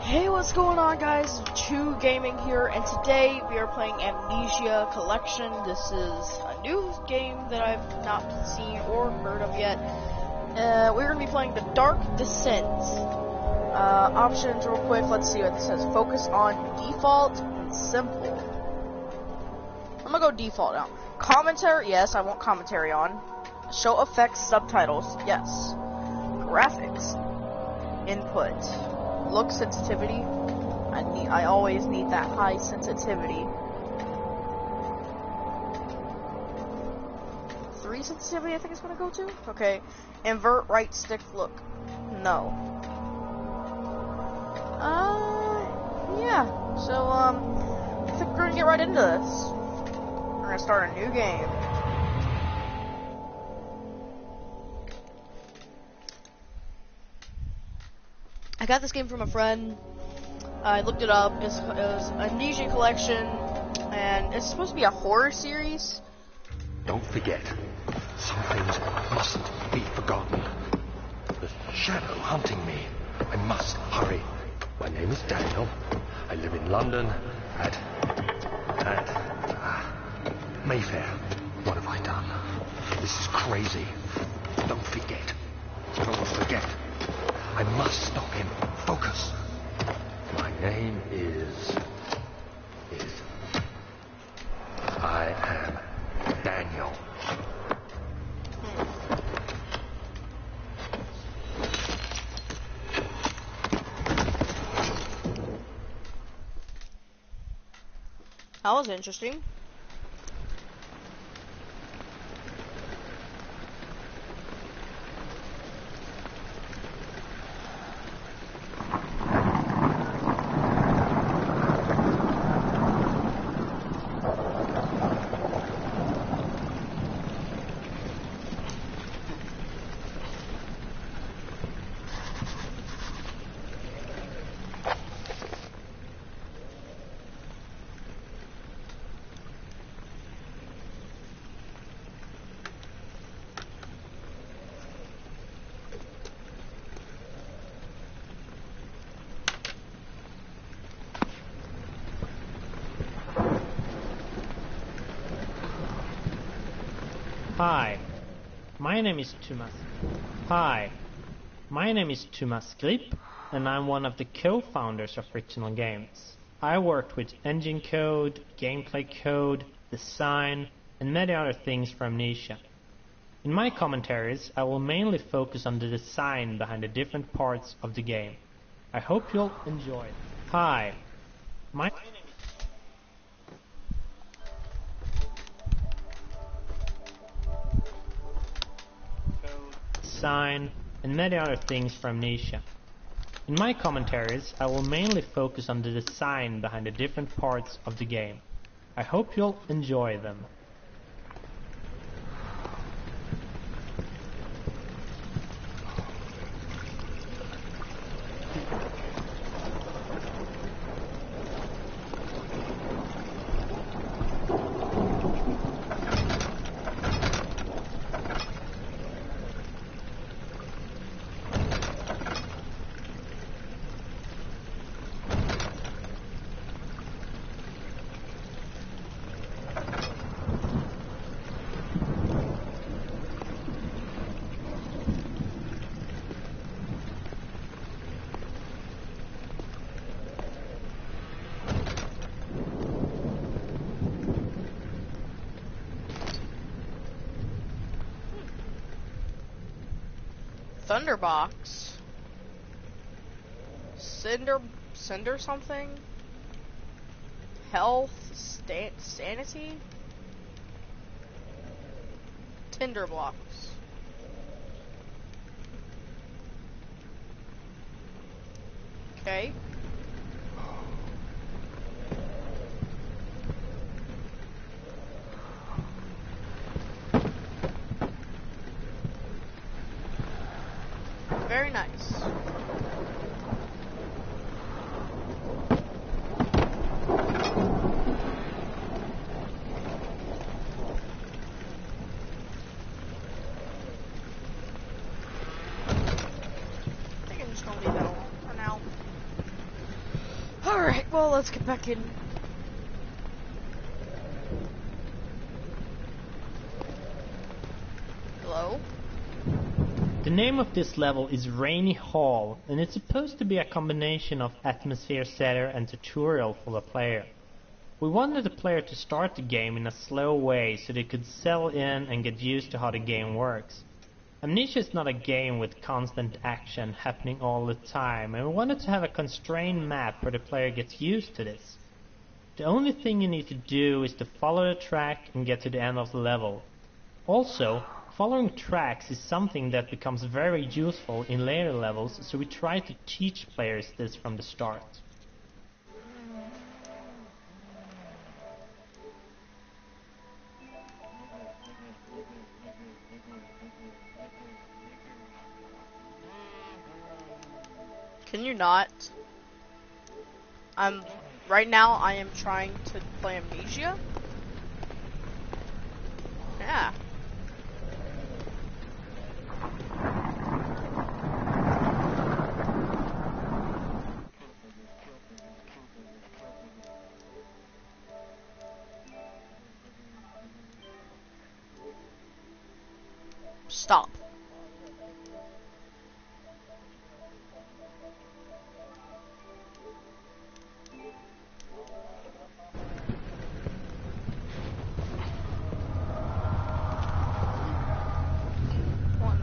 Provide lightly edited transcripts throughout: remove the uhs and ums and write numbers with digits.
Hey, what's going on, guys? Chew Gaming here, and today we are playing Amnesia Collection. This is a new game that I've not seen or heard of yet. We're going to be playing The Dark Descent. Options real quick, let's see what this says. Focus on default and simple. I'm going to go default now. Commentary, yes, I want commentary on. Show effects, subtitles, yes. Graphics. Input. Look sensitivity. I always need that high sensitivity. 3 sensitivity I think it's gonna go to? Okay. Invert right stick look. No. Yeah. So, I think we're gonna get right into this. We're gonna start a new game. I got this game from a friend. I looked it up. It was Amnesia Collection, and it's supposed to be a horror series. Don't forget, some things mustn't be forgotten. There's a shadow hunting me. I must hurry. My name is Daniel. I live in London at Mayfair. What have I done? This is crazy. Don't forget. Don't forget. I must stop him. Focus. My name is... I am Daniel. That was interesting. Hi, my name is Thomas Grip, and I'm one of the co-founders of Frictional Games. I worked with engine code, gameplay code, design, and many other things for Amnesia. In my commentaries, I will mainly focus on the design behind the different parts of the game. I hope you'll enjoy it. Hi, my name is design, and many other things for Amnesia. In my commentaries, I will mainly focus on the design behind the different parts of the game. I hope you'll enjoy them. Thunderbox. Cinder something? Health, sanity? Tinder blocks. Okay. Very nice. I think I'm just gonna leave that alone for now. let's get back in. Hello? The name of this level is Rainy Hall, and it's supposed to be a combination of atmosphere setter and tutorial for the player. We wanted the player to start the game in a slow way so they could settle in and get used to how the game works. Amnesia is not a game with constant action happening all the time, and we wanted to have a constrained map where the player gets used to this. The only thing you need to do is to follow the track and get to the end of the level. Also, following tracks is something that becomes very useful in later levels, so we try to teach players this from the start. Can you not? Right now I am trying to play Amnesia. Yeah. Stop.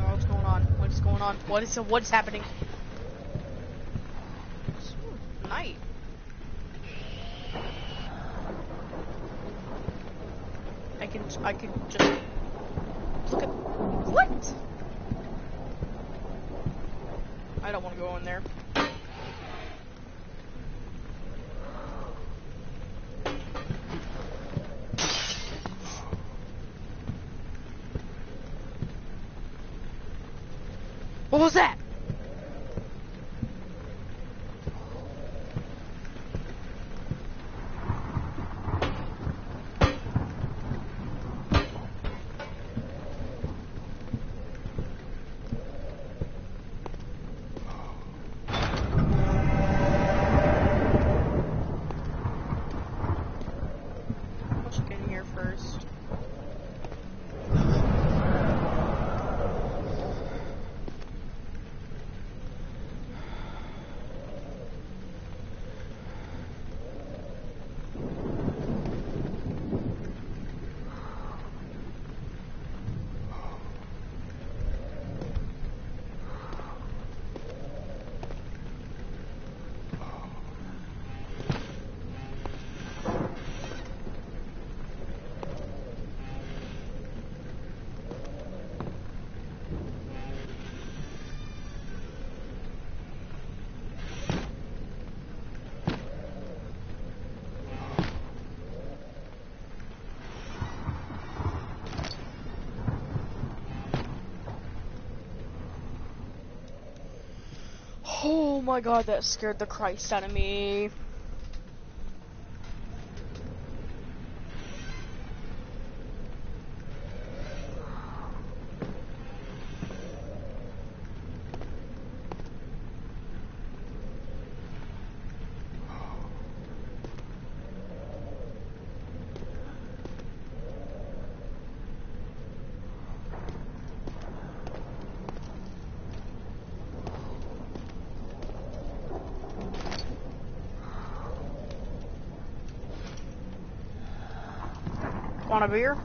What's going on? What's going on? What is happening? It's night. I can just look at what? I don't want to go in there. What was that? Let's get in here first. Oh my god, that scared the Christ out of me. Want a beer?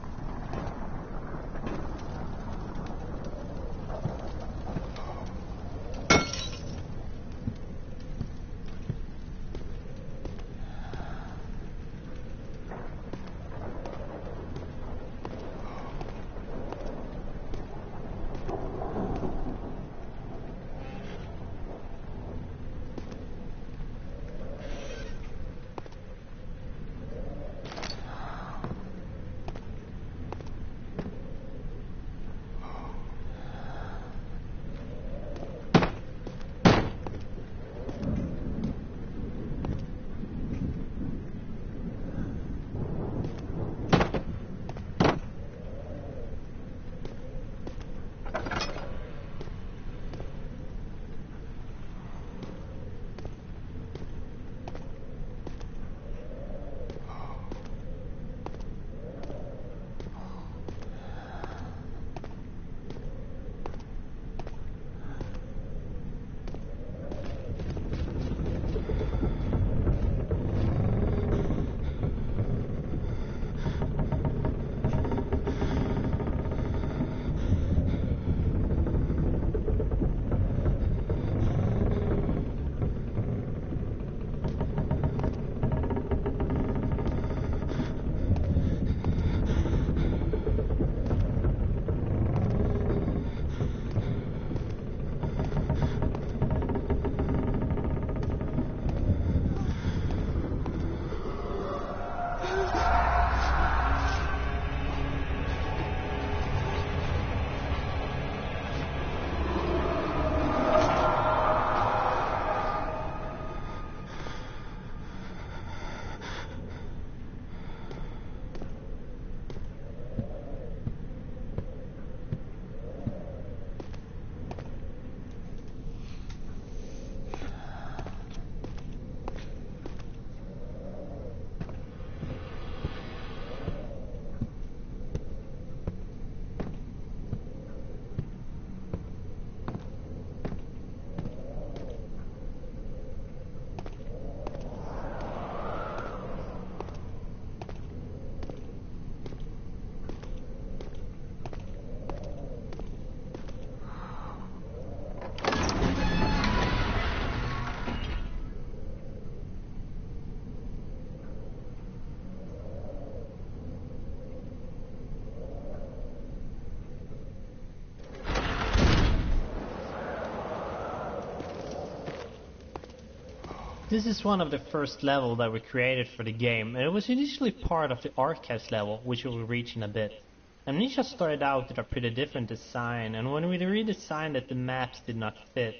This is one of the first levels that were created for the game, and it was initially part of the archives level, which we will reach in a bit. Amnesia started out with a pretty different design, and when we redesigned it the maps did not fit.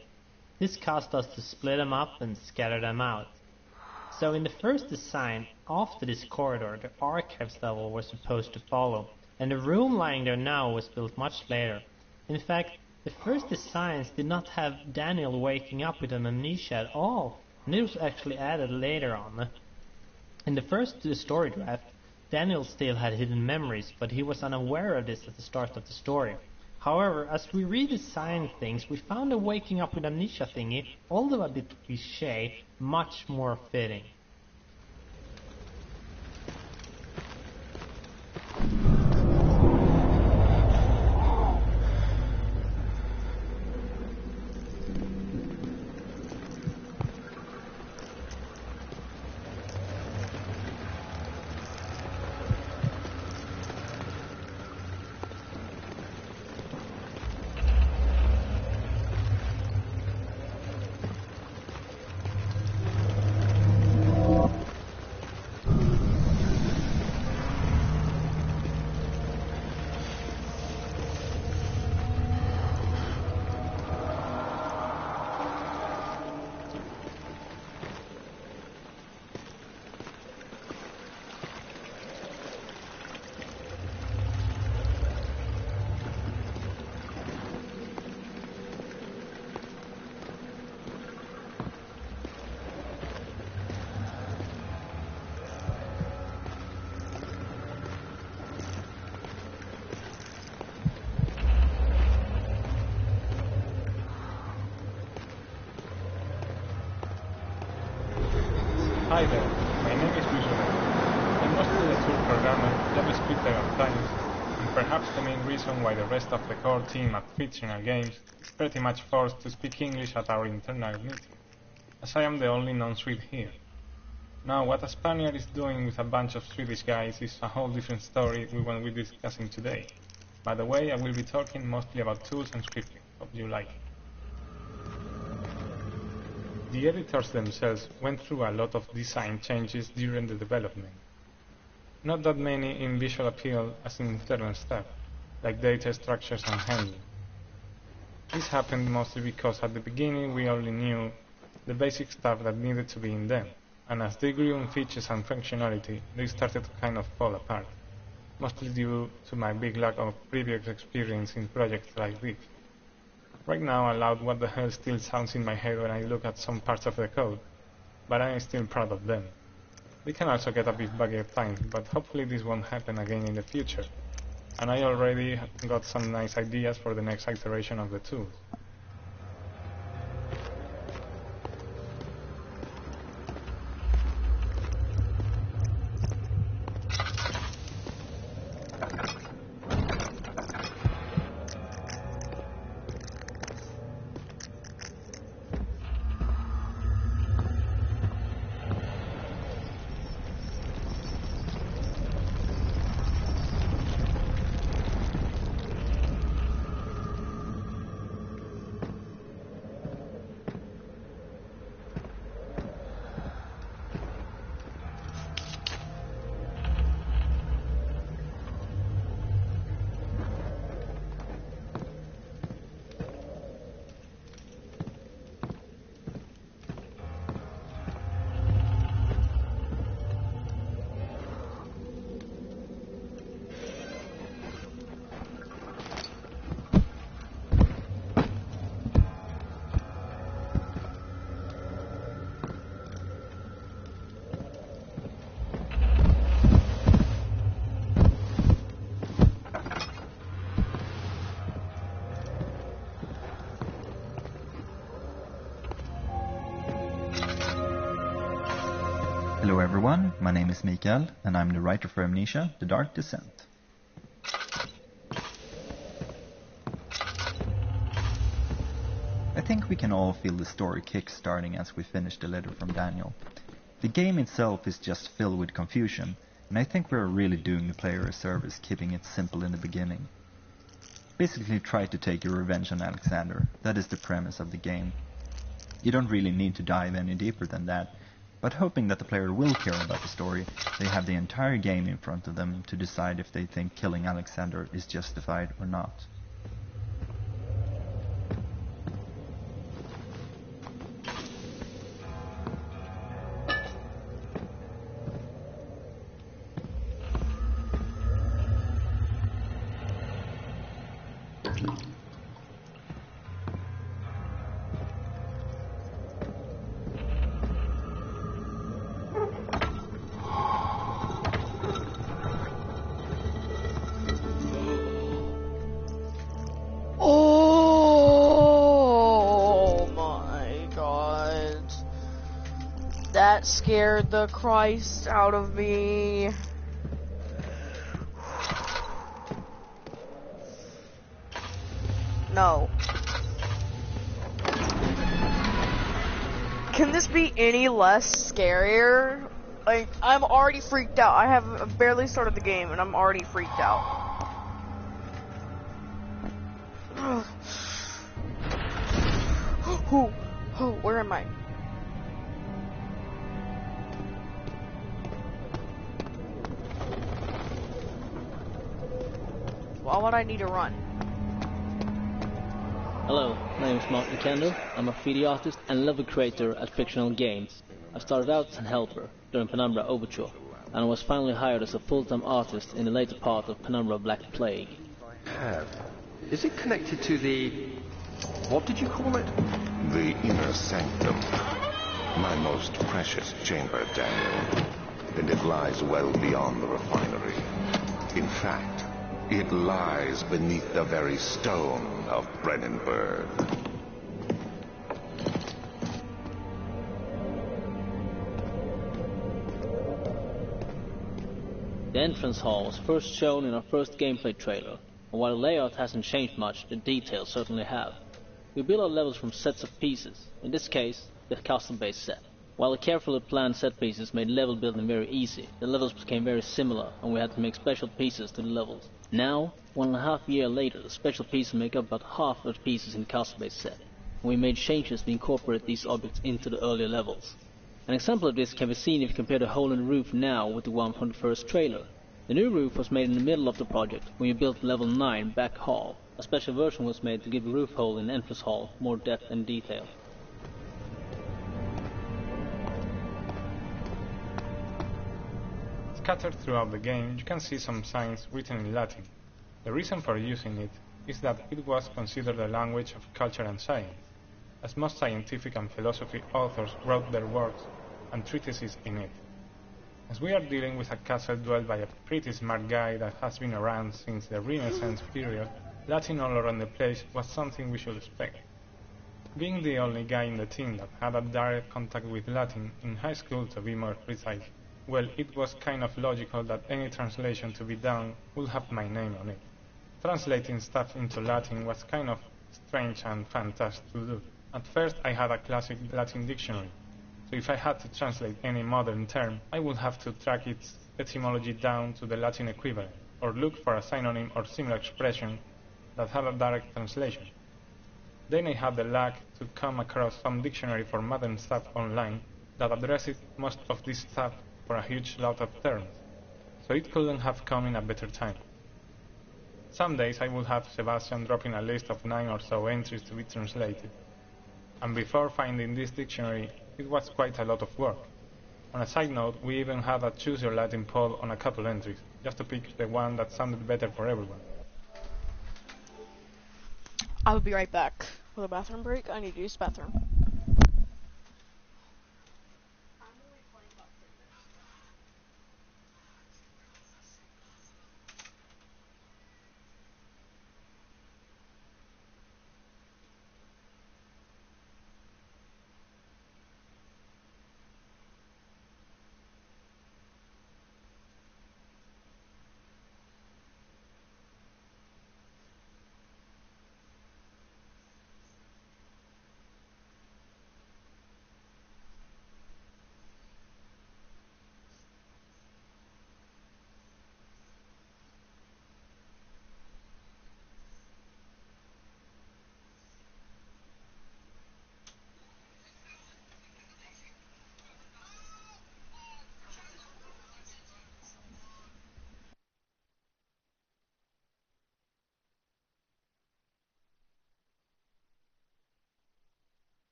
This caused us to split them up and scatter them out. So in the first design, after this corridor, the archives level was supposed to follow, and the room lying there now was built much later. In fact, the first designs did not have Daniel waking up with an amnesia at all, and it was actually added later on. In the first story draft, Daniel still had hidden memories, but he was unaware of this at the start of the story. However, as we redesigned things, we found the waking up with amnesia thingy, although a bit cliché, much more fitting. Hi there, my name is Visual. I'm mostly a tool programmer, JavaScript at times, and perhaps the main reason why the rest of the core team at Fictional Games is pretty much forced to speak English at our internal meeting, as I am the only non-Swede here. Now, what a Spaniard is doing with a bunch of Swedish guys is a whole different story we won't be discussing today. By the way, I will be talking mostly about tools and scripting. Hope you like it. The editors themselves went through a lot of design changes during the development. Not that many in visual appeal as in internal stuff, like data structures and handling. This happened mostly because at the beginning we only knew the basic stuff that needed to be in them, and as they grew in features and functionality, they started to kind of fall apart, mostly due to my big lack of previous experience in projects like this. Right now, aloud, what the hell still sounds in my head when I look at some parts of the code, but I am still proud of them. They can also get a bit buggy at times, but hopefully this won't happen again in the future, and I already got some nice ideas for the next iteration of the tools. Hello everyone, my name is Mikael, and I'm the writer for Amnesia, The Dark Descent. I think we can all feel the story kick-starting as we finish the letter from Daniel. The game itself is just filled with confusion, and I think we're really doing the player a service keeping it simple in the beginning. Basically try to take your revenge on Alexander, that is the premise of the game. You don't really need to dive any deeper than that. But hoping that the player will care about the story, they have the entire game in front of them to decide if they think killing Alexander is justified or not. Oh my god. That scared the Christ out of me. No. Can this be any less scarier? Like, I'm already freaked out. I have barely started the game and I'm already freaked out. Oh, where am I? Why would I need to run? Hello, my name is Martin Kendall. I'm a 3D artist and level creator at Fictional Games. I started out as a helper during Penumbra Overture, and I was finally hired as a full-time artist in the later part of Penumbra Black Plague. Is it connected to the... what did you call it? The inner sanctum. My most precious chamber, Daniel. And it lies well beyond the refinery. In fact, it lies beneath the very stone of Brennenburg. The entrance hall was first shown in our first gameplay trailer, and while the layout hasn't changed much, the details certainly have. We build our levels from sets of pieces, in this case, the custom-based set. While the carefully planned set pieces made level building very easy, the levels became very similar and we had to make special pieces to the levels. Now, 1.5 years later, the special pieces make up about half of the pieces in the custom-based set, and we made changes to incorporate these objects into the earlier levels. An example of this can be seen if you compare the hole in the roof now with the one from the first trailer. The new roof was made in the middle of the project when we built level 9 back hall. A special version was made to give the roof hole in the entrance hall more depth and detail. Scattered throughout the game, you can see some signs written in Latin. The reason for using it is that it was considered a language of culture and science, as most scientific and philosophy authors wrote their works and treatises in it. As we are dealing with a castle dwelled by a pretty smart guy that has been around since the Renaissance period, Latin all around the place was something we should expect. Being the only guy in the team that had a direct contact with Latin, in high school to be more precise, well, it was kind of logical that any translation to be done would have my name on it. Translating stuff into Latin was kind of strange and fantastic to do. At first I had a classic Latin dictionary, so if I had to translate any modern term, I would have to track its etymology down to the Latin equivalent, or look for a synonym or similar expression that had a direct translation. Then I had the luck to come across some dictionary for modern stuff online that addressed most of this stuff for a huge lot of terms, so it couldn't have come in a better time. Some days I would have Sebastian dropping a list of 9 or so entries to be translated, and before finding this dictionary, it was quite a lot of work. On a side note, we even had a choose your Latin poll on a couple entries, just to pick the one that sounded better for everyone. I'll be right back with a bathroom break. I need to use the bathroom.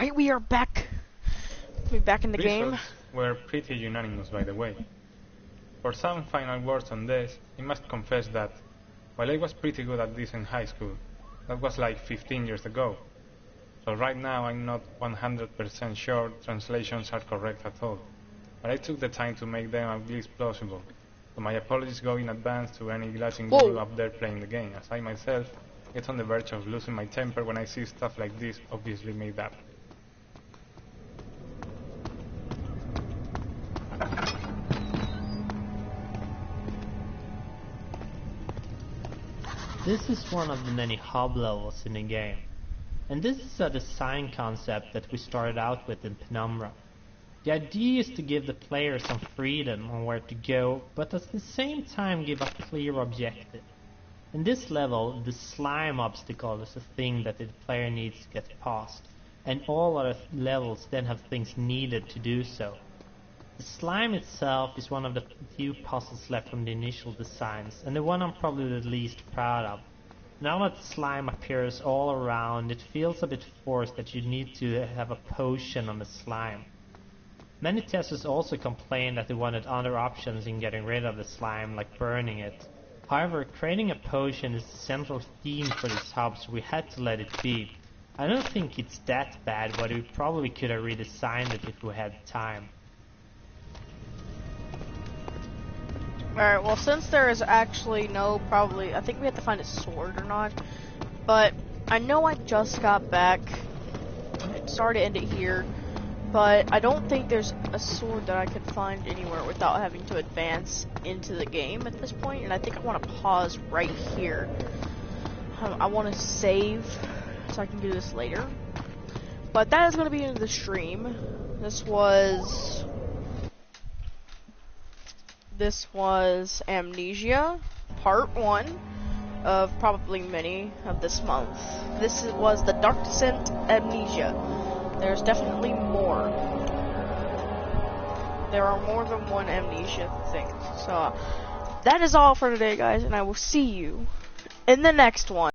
Alright, we are back. We're back in the game. Results were pretty unanimous, by the way. For some final words on this, I must confess that, while I was pretty good at this in high school, that was like 15 years ago. So right now I'm not 100% sure translations are correct at all. But I took the time to make them at least plausible. So my apologies go in advance to any glazing guru up there playing the game, as I myself get on the verge of losing my temper when I see stuff like this obviously made up. This is one of the many hub levels in the game, and this is a design concept that we started out with in Penumbra. The idea is to give the player some freedom on where to go, but at the same time give a clear objective. In this level, the slime obstacle is a thing that the player needs to get past, and all other levels then have things needed to do so. The slime itself is one of the few puzzles left from the initial designs, and the one I'm probably the least proud of. Now that slime appears all around, it feels a bit forced that you need to have a potion on the slime. Many testers also complained that they wanted other options in getting rid of the slime, like burning it. However, creating a potion is the central theme for this hub, so we had to let it be. I don't think it's that bad, but we probably could have redesigned it if we had time. Alright, well, since there is actually no, I think we have to find a sword or not, but I know I just got back. Sorry to end it here, but I don't think there's a sword that I could find anywhere without having to advance into the game at this point, and I think I want to pause right here. I want to save so I can do this later. But that is going to be into the stream. This was Amnesia, part 1 of probably many of this month. This was the Dark Descent Amnesia. There's definitely more. There are more than one Amnesia thing. So, that is all for today, guys, and I will see you in the next one.